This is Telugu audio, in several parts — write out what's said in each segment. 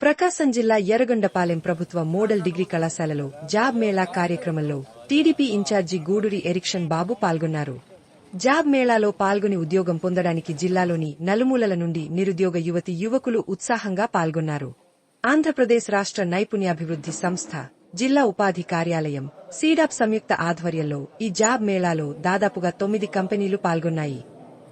ప్రకాశం జిల్లా ఎర్రగొండపాలెం ప్రభుత్వ మోడల్ డిగ్రీ కళాశాలలో జాబ్ మేళా కార్యక్రమంలో టీడీపీ ఇన్ఛార్జి గూడూరి ఎరిక్షన్ బాబు పాల్గొన్నారు. జాబ్ మేళాలో పాల్గొని ఉద్యోగం పొందడానికి జిల్లాలోని నలుమూలల నుండి నిరుద్యోగ యువకులు ఉత్సాహంగా పాల్గొన్నారు. ఆంధ్రప్రదేశ్ రాష్ట్ర నైపుణ్యాభివృద్ధి సంస్థ, జిల్లా ఉపాధి కార్యాలయం, సీడాప్ సంయుక్త ఆధ్వర్యంలో ఈ జాబ్ మేళాలో దాదాపుగా 9 కంపెనీలు పాల్గొన్నాయి.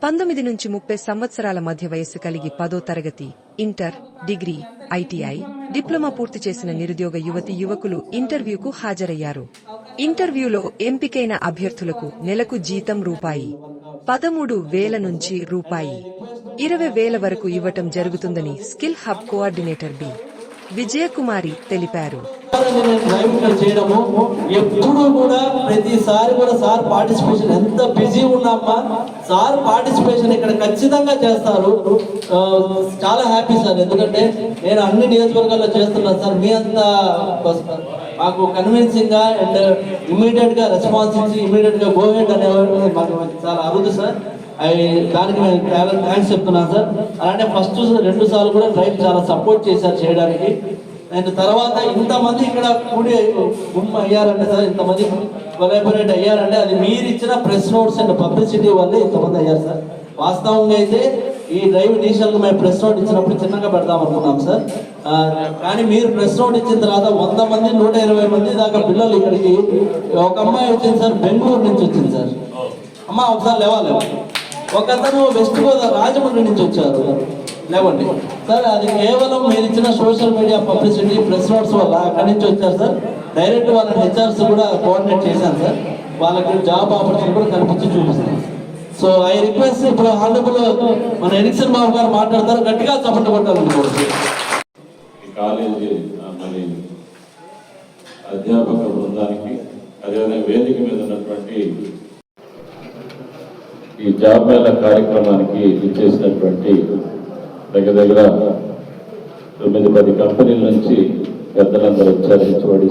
19 నుంచి 30 సంవత్సరాల మధ్య వయస్సు కలిగి 10వ తరగతి, ఇంటర్, డిగ్రీ, ఐటీఐ, డిప్లొమా పూర్తి చేసిన నిరుద్యోగ యువకులు ఇంటర్వ్యూకు హాజరయ్యారు. ఇంటర్వ్యూలో ఎంపికైన అభ్యర్థులకు నెలకు జీతం రూ.13,000 నుంచి రూ.20,000 వరకు ఇవ్వటం జరుగుతుందని skill hub coordinator B. Vijayakumari తెలిపారు. ఎప్పుడు కూడా ప్రతిసారి కూడా సార్ పార్టిసిపేషన్ ఎంత బిజీ ఉన్నామా, సార్ పార్టిసిపేషన్ ఇక్కడ ఖచ్చితంగా చేస్తారు. చాలా హ్యాపీ సార్, ఎందుకంటే నేను అన్ని నియోజకవర్గాల్లో చేస్తున్నాను సార్. మీ అంతా మాకు కన్విన్సింగ్ గా అండ్ ఇమీడియట్ గా రెస్పాన్స్ ఇచ్చి ఇమీడియట్ గా గో హెడ్ అనేవారు మాకు చాలా అరుదు సార్. దానికి మేము థ్యాంక్స్ చెప్తున్నాను సార్. అలానే ఫస్ట్ 2 సార్లు కూడా డ్రైవ్ చాలా సపోర్ట్ చేశారు చేయడానికి. అండ్ తర్వాత ఇంతమంది ఇక్కడ కూడి గుమ్మ అయ్యారంటే సార్, ఇంతమంది కొలాబరేట్ అయ్యారంటే అది మీరు ఇచ్చిన ప్రెస్ నోట్స్ అండ్ పబ్లిసిటీ వల్లే ఇంతమంది అయ్యారు సార్. వాస్తవంగా అయితే ఈ డ్రైవ్ ఇనీషియల్గా మేము ప్రెస్ నోట్ ఇచ్చినప్పుడు చిన్నగా పెడదాం అనుకున్నాం సార్. కానీ మీరు ప్రెస్ నోట్ ఇచ్చిన తర్వాత 100 మంది 120 మంది దాకా పిల్లలు ఇక్కడికి, ఒక అమ్మాయి వచ్చింది సార్, బెంగళూరు నుంచి వచ్చింది సార్. అమ్మ ఒకసారి లేవాలి. ఒకతను వెస్ట్ గోదావరి రాజమండ్రి నుంచి వచ్చారు, లేవండి సార్. అది కేవలం మీరు ఇచ్చిన social media publicity press notes వల్ల అక్కడి నుంచి వచ్చారు సార్. డైరెక్ట్ వాళ్ళ హెచ్ఆర్స్ కూడా కోఆర్డినేట్ చేశాను సార్. వాళ్ళకి జాబ్ ఆపర్చునిటీ కూడా కనిపించి చూపిస్తాను. సో ఐ రిక్వెస్ట్ ఇప్పుడు హానరబుల్ మన ఎరిక్సన్ బాబు గారు మాట్లాడతారు, గట్టిగా చప్పట్లు కొట్టాలనుకోవచ్చు. కాలేజీ మరి అధ్యాపక బృందానికి, అదేవిధంగా వేదిక మీద ఉన్నటువంటి ఈ జాబ్ మేళా కార్యక్రమానికి ఇచ్చేసినటువంటి దగ్గర 9-10 కంపెనీల నుంచి పెద్దలందరూ వచ్చారు.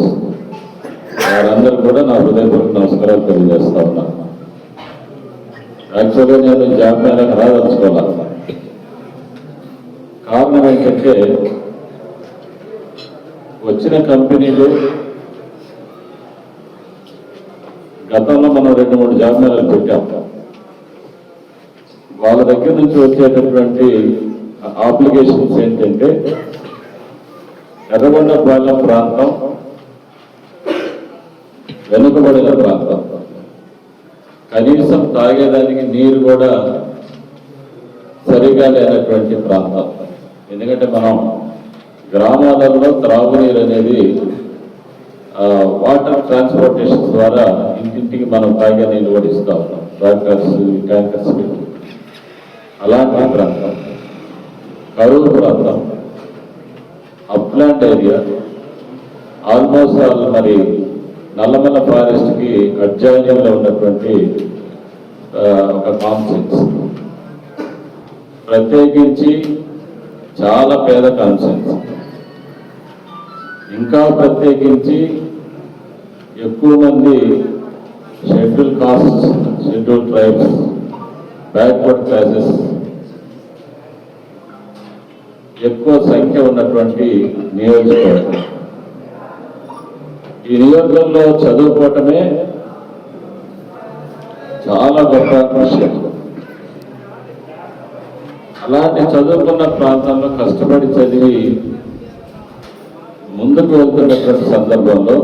వారందరూ కూడా నా హృదయపూర్వక నమస్కారాలు తెలియజేస్తా ఉన్నాను. యాక్చువల్గా నేను జాబ్ మేళాకి రాదలుచుకోవాలి. కారణం ఏంటంటే వచ్చిన కంపెనీలు గతంలో మనం 2-3 జాబ్ మేళాలు పెట్టాం. వాళ్ళ దగ్గర నుంచి వచ్చేటటువంటి అప్లికేషన్స్ ఏంటంటే ఎర్రగొండపాలెం ప్రాంతం వెనుకబడిన ప్రాంతం, కనీసం తాగేదానికి నీరు కూడా సరిగా లేనటువంటి ప్రాంతం. ఎందుకంటే మనం గ్రామాలలో త్రాగునీరు అనేది వాటర్ ట్రాన్స్పోర్టేషన్ ద్వారా ఇంటింటికి మనం తాగే నీళ్ళు కూడా ఇస్తా ఉన్నాం, ట్యాంకర్స్ పెట్టి. అలాంటి ప్రాంతం, కరూరు ప్రాంతం, అప్లాంట్ ఏరియా, ఆల్మోస్ట్ మరి నల్లమల్ల ఫారెస్ట్కి అడ్జాయినింగ్లో ఉన్నటువంటి ఒక కాన్సెన్స్, ప్రత్యేకించి చాలా పేద కాన్సెన్స్, ఇంకా ప్రత్యేకించి ఎక్కువ మంది schedule costs, schedule tribes, backward classes ఎక్కువ సంఖ్య ఉన్నటువంటి నియోజకవర్గం. ఈ నియోజకవర్గంలో చదువుకోవటమే చాలా గొప్ప విషయం. అలాంటి చదువుకున్న ప్రాంతంలో కష్టపడి చదివి ముందుకు వెళ్తున్నటువంటి సందర్భంలో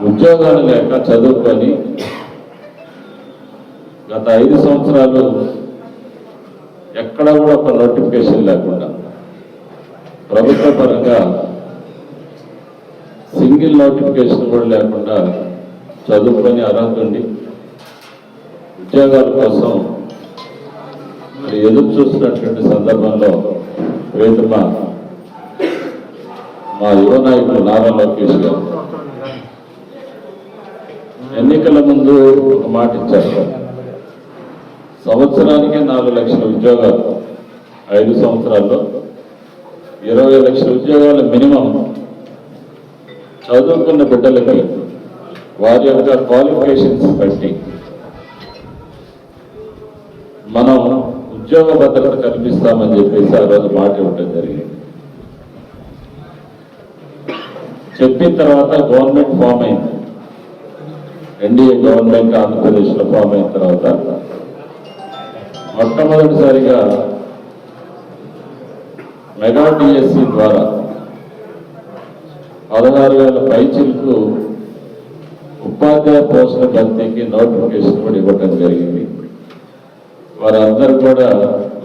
ఉద్యోగాలు లేక చదువుకొని గత 5 సంవత్సరాలు ఎక్కడా కూడా ఒక నోటిఫికేషన్ లేకుండా, ప్రభుత్వ పరంగా సింగిల్ నోటిఫికేషన్ కూడా లేకుండా చదువుకొని అర్హత ఉండి ఉద్యోగాల కోసం మరి ఎదురు చూస్తున్నటువంటి సందర్భంలో మా యువ నాయకులు నారా లోకేష్ గారు ఎన్నికల ముందు ఒక మాట ఇచ్చారు, సంవత్సరానికి 4 లక్షల ఉద్యోగాలు, 5 సంవత్సరాల్లో 20 లక్షల ఉద్యోగాలు మినిమం చదువుకున్న బిడ్డలకి వారి యొక్క క్వాలిఫికేషన్స్ బట్టి మనం ఉద్యోగ భద్రత కల్పిస్తామని చెప్పేసి ఆ రోజు మాట ఇవ్వడం జరిగింది. చెప్పిన తర్వాత గవర్నమెంట్ ఫామ్ అయింది. ఎన్డీఏ గవర్నమెంట్ ఆంధ్రప్రదేశ్లో ఫామ్ అయిన తర్వాత మొట్టమొదటిసారిగా మెగా డిఎస్సి ద్వారా 16,000 పైచిలకు ఉపాధ్యాయ పోస్టుల భర్తీకి నోటిఫికేషన్ కూడా ఇవ్వటం జరిగింది. వారందరూ కూడా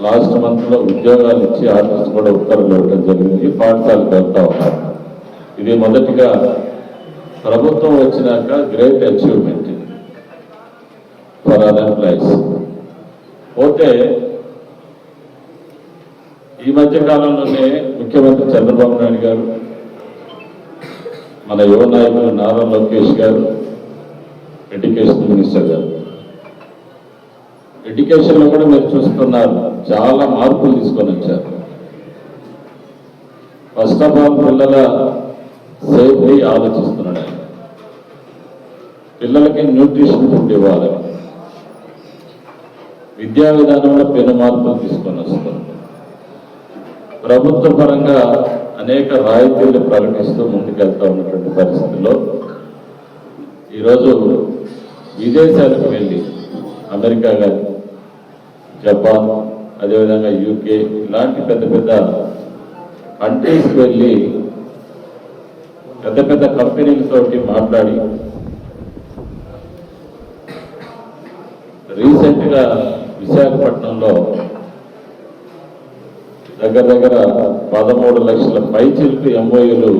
లాస్ట్ మంత్లో ఉద్యోగాలు ఇచ్చి ఆర్డర్స్ కూడా ఉత్తర్వులు ఇవ్వటం జరిగింది. పాఠశాలకు వెళ్తా ఉన్నారు. ఇది మొదటిగా ప్రభుత్వం వచ్చినాక great achievement for hour employees. పోతే ఈ మధ్య కాలంలోనే ముఖ్యమంత్రి చంద్రబాబు నాయుడు గారు, మన యువ నాయకులు నారా లోకేష్ గారు, ఎడ్యుకేషన్ మినిస్టర్ గారు, ఎడ్యుకేషన్లో కూడా మీరు చూస్తున్నారు చాలా మార్పులు తీసుకొని వచ్చారు. ఫస్ట్ ఆఫ్ ఆల్ పిల్లల సేఫ్టీ ఆలోచిస్తున్నాడు ఆయన. పిల్లలకి న్యూట్రిషన్ ఫుడ్ ఇవ్వాలి. విద్యా విధానంలో పెను మార్పులు తీసుకొని వస్తున్నారు. ప్రభుత్వ పరంగా అనేక రాయితీలు ప్రకటిస్తూ ముందుకెళ్తా ఉన్నటువంటి పరిస్థితుల్లో ఈరోజు విదేశాలకు వెళ్ళి అమెరికా కానీ, జపాన్, అదేవిధంగా యూకే ఇలాంటి పెద్ద పెద్ద కంట్రీస్కి వెళ్ళి పెద్ద పెద్ద కంపెనీలతోటి మాట్లాడి రీసెంట్గా విశాఖపట్నంలో దగ్గర 13 లక్షల పైచిలకు ఎంఓయూలు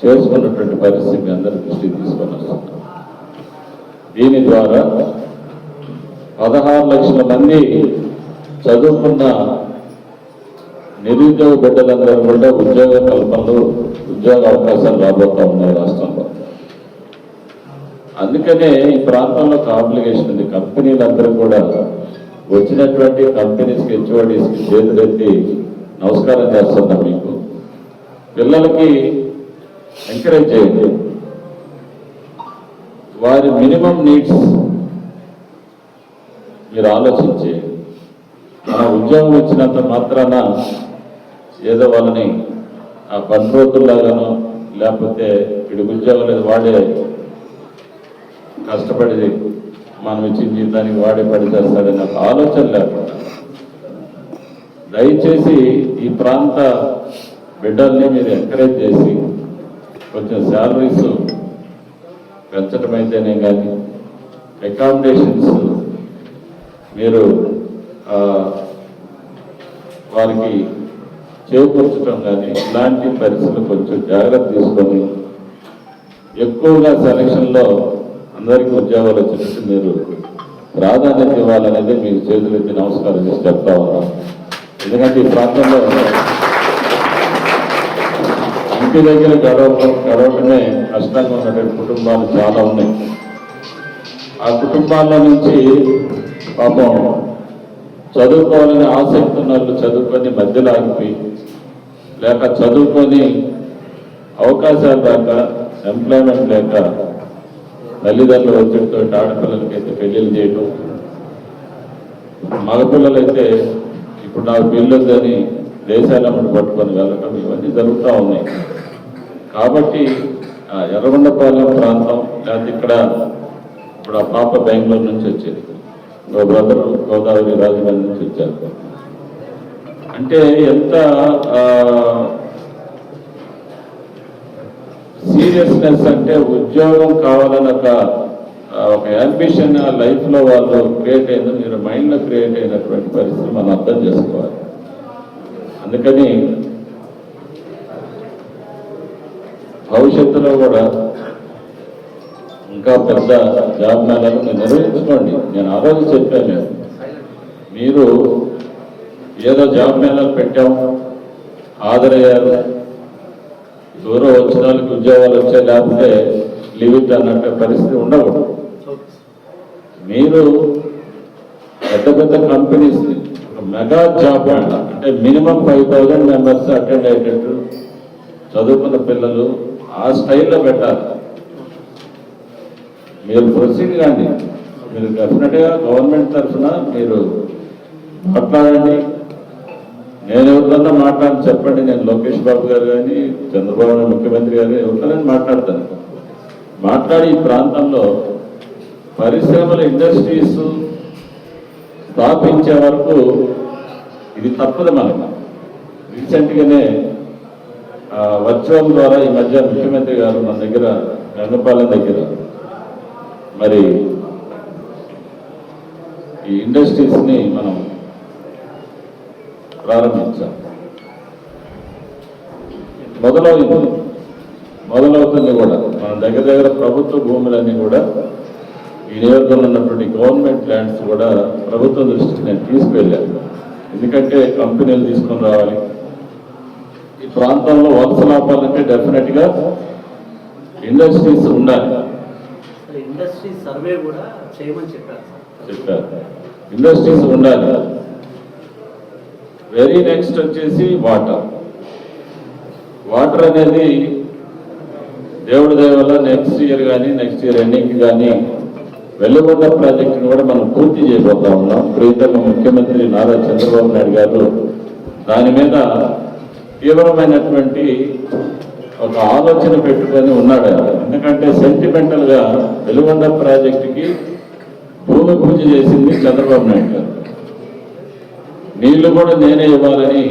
చేసుకున్నటువంటి పరిస్థితి మీ అందరి దృష్టికి తీసుకొని వస్తున్నాం. దీని ద్వారా 16 లక్షల మంది చదువుకున్న నిరుద్యోగ బిడ్డలందరూ కూడా ఉద్యోగ కల్పనలు, ఉద్యోగ అవకాశాలు రాబోతా ఉన్నాయి రాష్ట్రంలో. అందుకనే ఈ ప్రాంతంలో కాంప్లికేషన్ ఉంది. కంపెనీలందరూ కూడా వచ్చినటువంటి కంపెనీస్కి, హెచ్ఓడీస్కి చేతులెత్తి నమస్కారం చేస్తున్నాం. మీకు పిల్లలకి ఎంకరేజ్ చేయండి. వారి మినిమం నీడ్స్ మీరు ఆలోచించి, మన ఉద్యోగం వచ్చినంత మాత్రాన ఏదో వాళ్ళని ఆ పని రోజుల్లాగానో లేకపోతే వీడి ఉద్యోగం లేదు వాడే కష్టపడి మనం ఇచ్చిన జీతానికి వాడే పడి చేస్తాడని ఒక ఆలోచన లేకుండా దయచేసి ఈ ప్రాంత బిడ్డల్ని మీరు ఎంకరేజ్ చేసి కొంచెం శాలరీస్ పెంచడం అయితేనే కానీ అకామిడేషన్స్ మీరు వారికి చేకూర్చడం కానీ ఇలాంటి పరిస్థితులు కొంచెం జాగ్రత్త తీసుకొని ఎక్కువగా సెలక్షన్లో అందరికీ ఉద్యోగాలు వచ్చేటట్టు మీరు ప్రాధాన్యత ఇవ్వాలనేది మీకు చేతులెత్తి నమస్కారం చేసి చెప్తా ఉన్నాం. ఎందుకంటే ఈ ప్రాంతంలో ఇంటి దగ్గర గడవటమే కష్టంగా ఉన్నటువంటి కుటుంబాలు చాలా ఉన్నాయి. ఆ కుటుంబాల నుంచి పాపం చదువుకోవాలని ఆసక్తి ఉన్న వాళ్ళు చదువుకొని మధ్యలో ఆగిపోయి, లేక చదువుకొని అవకాశాలు లేక, ఎంప్లాయ్మెంట్ లేక తల్లిదండ్రుల ఒత్తిడితో ఆడపిల్లలకైతే పెళ్లిళ్ళు చేయడం, మగపిల్లలైతే ఇప్పుడు నాకు పెళ్ళొద్దని దేశాలమ్మడి పట్టుకొని వెళ్ళటం, ఇవన్నీ జరుగుతూ ఉన్నాయి. కాబట్టి ఎర్రగొండపాలెం ప్రాంతం లేకపోతే ఇక్కడ ఇప్పుడు ఆ పాప బెంగళూరు నుంచి వచ్చేది, ఓ బ్రదర్ గోదావరి రాజమండ్రి నుంచి వచ్చారు. అంటే ఎంత సీరియస్నెస్ అంటే ఉద్యోగం కావాలని ఒక యాంబిషన్ లైఫ్లో వాళ్ళు క్రియేట్ అయింది, మీరు మైండ్లో క్రియేట్ అయినటువంటి పరిస్థితి మనం అర్థం చేసుకోవాలి. అందుకని భవిష్యత్తులో కూడా ఇంకా పెద్ద జాబ్ మేళాలు మీరు నిర్వహించుకోండి. నేను ఆ రోజు చెప్పాను, మీరు ఏదో జాబ్ మేళాలు పెట్టాము, హాజరయ్యారు, దూరం వచ్చిన వాళ్ళకి ఉద్యోగాలు వచ్చాయి, లేకపోతే లిమిట్ అన్నట్టు పరిస్థితి ఉండకూడదు. మీరు పెద్ద పెద్ద కంపెనీస్ని మెగా జాబ్ మేళా అంటే మినిమం 5,000 మెంబర్స్ అటెండ్ అయ్యేటట్టు చదువుకున్న పిల్లలు ఆ స్టైల్లో పెట్టాలి. మీరు ప్రొసీడ్ కానీ మీరు డెఫినెట్గా గవర్నమెంట్ తరఫున మీరు మాట్లాడండి. నేను ఎవరికన్నా మాట్లాడి చెప్పండి, నేను లోకేష్ బాబు గారు కానీ చంద్రబాబు నాయుడు ముఖ్యమంత్రి గారు ఎవరికైనా మాట్లాడతాను. మాట్లాడి ఈ ప్రాంతంలో పరిశ్రమల ఇండస్ట్రీస్ స్థాపించే వరకు ఇది తప్పదు మనకు. రీసెంట్గానే వర్చువల్ ద్వారా ఈ మధ్య ముఖ్యమంత్రి గారు మన దగ్గర గంగపాలెం దగ్గర మరి ఈ ఇండస్ట్రీస్ని మనం ప్రారంభించాం. మొదలవుతుంది కూడా మన దగ్గర ప్రభుత్వ భూములన్నీ కూడా ఈ నియోజకవర్గంలో ఉన్నటువంటి గవర్నమెంట్ ల్యాండ్స్ కూడా ప్రభుత్వం దృష్టికి నేను తీసుకువెళ్ళాను. ఎందుకంటే కంపెనీలు తీసుకొని రావాలి, ఈ ప్రాంతంలో వలస లాభాలంటే డెఫినెట్గా ఇండస్ట్రీస్ ఉండాలి. ఇండస్ట్రీ సర్వే కూడా చేయమని చెప్పారు. ఇండస్ట్రీస్ ఉండాలి. వెరీ నెక్స్ట్ వచ్చేసి వాటర్ అనేది దేవుడి దయ వల్ల నెక్స్ట్ ఇయర్ కానీ నెక్స్ట్ ఇయర్ ఎండింగ్ కానీ వెలుగొండ ప్రాజెక్టును కూడా మనం పూర్తి చేయబోతా ఉన్నాం. ప్రీతమ ముఖ్యమంత్రి నారా చంద్రబాబు నాయుడు గారు దాని మీద తీవ్రమైనటువంటి ఒక ఆలోచన పెట్టుకొని ఉన్నాడు. ఎందుకంటే సెంటిమెంటల్ గా వెలుగొండ ప్రాజెక్టుకి భూమి పూజ చేసింది చంద్రబాబు నాయుడు గారు. నీళ్లు కూడా నేనే ఇవ్వాలని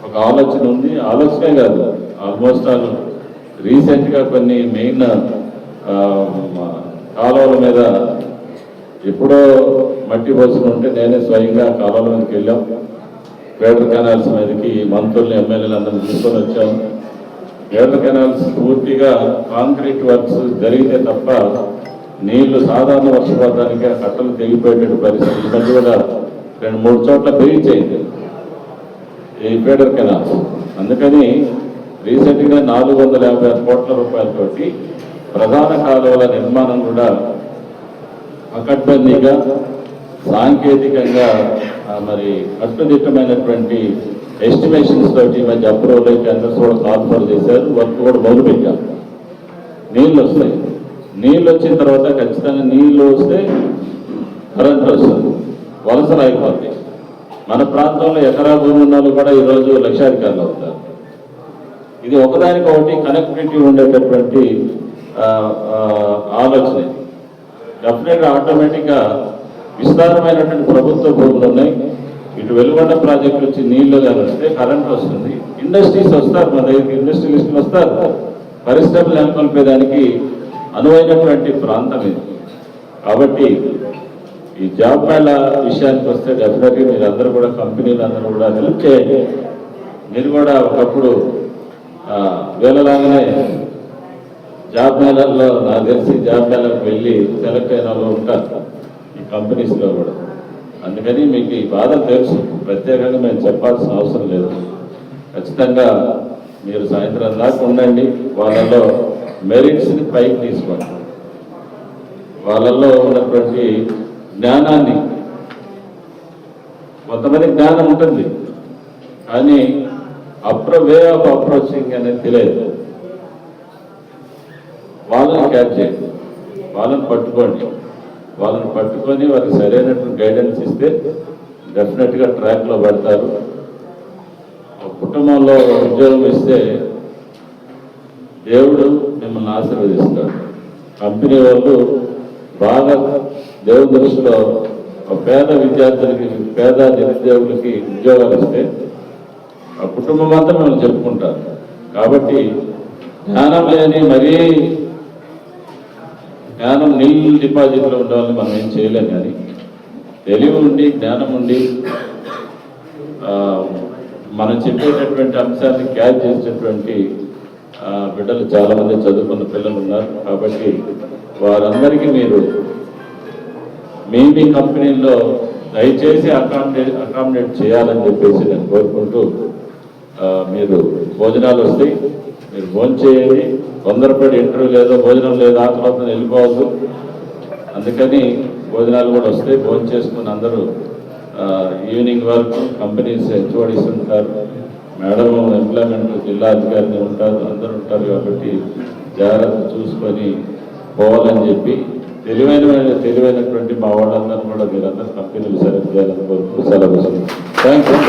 ఒక ఆలోచన ఉంది. ఆలోచనే కాదు, ఆల్మోస్ట్ ఆల్ రీసెంట్ గా కొన్ని మెయిన్ కాలువల మీద ఎప్పుడో మట్టి పోసుకుని ఉంటే నేనే స్వయంగా కాలువల మీదకి వెళ్ళాం. గ్రేటర్ కెనాల్స్ మీదకి మంత్రులు ఎమ్మెల్యేలు అందరినీ తీసుకొని వచ్చాం. గ్రేటర్ కెనాల్స్ పూర్తిగా కాంక్రీట్ వర్క్స్ జరిగితే తప్ప నీళ్లు సాధారణ వర్షపాతానికి ఆ కట్టలు తెగిపోయేటువంటి పరిస్థితి ఈ మధ్య కూడా 2-3 చోట్ల పెరిగిపోయింది ఈ గ్రేటర్ కెనాల్స్. అందుకని రీసెంట్గా 456 కోట్ల రూపాయలతోటి ప్రధాన కాలువల నిర్మాణం కూడా పకడ్బందీగా సాంకేతికంగా మరి కట్టుదిట్టమైనటువంటి ఎస్టిమేషన్స్ తోటి మధ్య అప్రూవల్ అయితే టెండర్స్ కూడా కాల్ఫర్ చేశారు. వర్క్ కూడా మొదలుపెట్టాం. నీళ్ళు వస్తాయి. నీళ్ళు వచ్చిన తర్వాత ఖచ్చితంగా నీళ్ళు వస్తే కరెంట్ వస్తుంది, వలసలు అయిపోతాయి. మన ప్రాంతంలో ఎకరా భూమి ఉన్న వాళ్ళు కూడా ఈరోజు లక్షాధికారులు అవుతారు. ఇది ఒకదానికొకటి కనెక్టివిటీ ఉండేటటువంటి ఆలోచన. డెఫినెట్గా ఆటోమేటిక్గా విస్తారమైనటువంటి ప్రభుత్వ భూములు ఉన్నాయి. ఇటు వెలుగొండ ప్రాజెక్టు వచ్చి నీళ్లు కానీ వస్తే కరెంట్ వస్తుంది, ఇండస్ట్రీస్ వస్తారు, మన దగ్గరికి ఇండస్ట్రియలిస్టులు వస్తారు. పరిశ్రమలు నెలకొల్పేదానికి అనువైనటువంటి ప్రాంతం ఇది. కాబట్టి ఈ జాబ్ మేళ విషయానికి వస్తే డెఫినెట్గా మీరు అందరూ కూడా కంపెనీలు అందరూ కూడా హెల్ప్ చేయండి. మీరు కూడా ఒకప్పుడు వేలలాగానే జాబ్ మేళల్లో నాకు తెలిసి జాబ్ మేళకు వెళ్ళి సెలెక్ట్ అయిన వాళ్ళు ఉంటారు ఈ కంపెనీస్లో కూడా. అందుకని మీకు ఈ బాధ తెలుసు, ప్రత్యేకంగా మేము చెప్పాల్సిన అవసరం లేదు. ఖచ్చితంగా మీరు సాయంత్రం దాకా ఉండండి. వాళ్ళలో మెరిట్స్ని పైకి తీసుకోండి. వాళ్ళల్లో ఉన్నటువంటి జ్ఞానాన్ని, కొంతమంది జ్ఞానం ఉంటుంది కానీ వే ఆఫ్ అప్రోచింగ్ అనేది తెలియదు. వాళ్ళని క్యాచ్ చేయండి, వాళ్ళని పట్టుకోండి. వాళ్ళని పట్టుకొని వారికి సరైనటువంటి గైడెన్స్ ఇస్తే డెఫినెట్గా ట్రాక్లో పడతారు. కుటుంబంలో ఉద్యోగం ఇస్తే దేవుడు మిమ్మల్ని ఆశీర్వదిస్తాడు. కంపెనీ వాళ్ళు బాగా దేవుడి దృష్టిలో పేద విద్యార్థులకి, పేద నిరుద్యోగులకి ఉద్యోగాలు ఇస్తే ఆ కుటుంబం అంతా మిమ్మల్ని చెప్పుకుంటారు. కాబట్టి జ్ఞానం లేని మరీ జ్ఞానం నీళ్ళు డిపాజిట్లో ఉండాలని మనం ఏం చేయలేం. కానీ తెలివి ఉండి జ్ఞానం ఉండి మనం చెప్పేటటువంటి అంశాన్ని క్యాచ్ చేసేటటువంటి బిడ్డలు చాలామంది చదువుకున్న పిల్లలు ఉన్నారు. కాబట్టి వారందరికీ మీరు మీ కంపెనీల్లో దయచేసి అకామిడేట్ చేయాలని చెప్పేసి నేను కోరుకుంటూ, మీరు భోజనాలు వస్తాయి, మీరు భోజనం చేయండి. తొందరపడి ఇంటర్వ్యూ లేదో భోజనం లేదో ఆ తర్వాత వెళ్ళిపోవద్దు. అందుకని భోజనాలు కూడా వస్తాయి. భోజనం చేసుకుని అందరూ ఈవినింగ్ వరకు కంపెనీస్ హెచ్ఓడీస్ ఉంటారు, మేడం ఎంప్లాయ్మెంట్ జిల్లా అధికారిని ఉంటారు, అందరూ ఉంటారు. కాబట్టి జాగ్రత్త చూసుకొని పోవాలని చెప్పి తెలివైనటువంటి మా వాళ్ళందరూ కూడా మీరందరూ కంపెనీలు సెలెక్ట్ చేయాలని కోరుకుంటూ సెలవు. Thank you.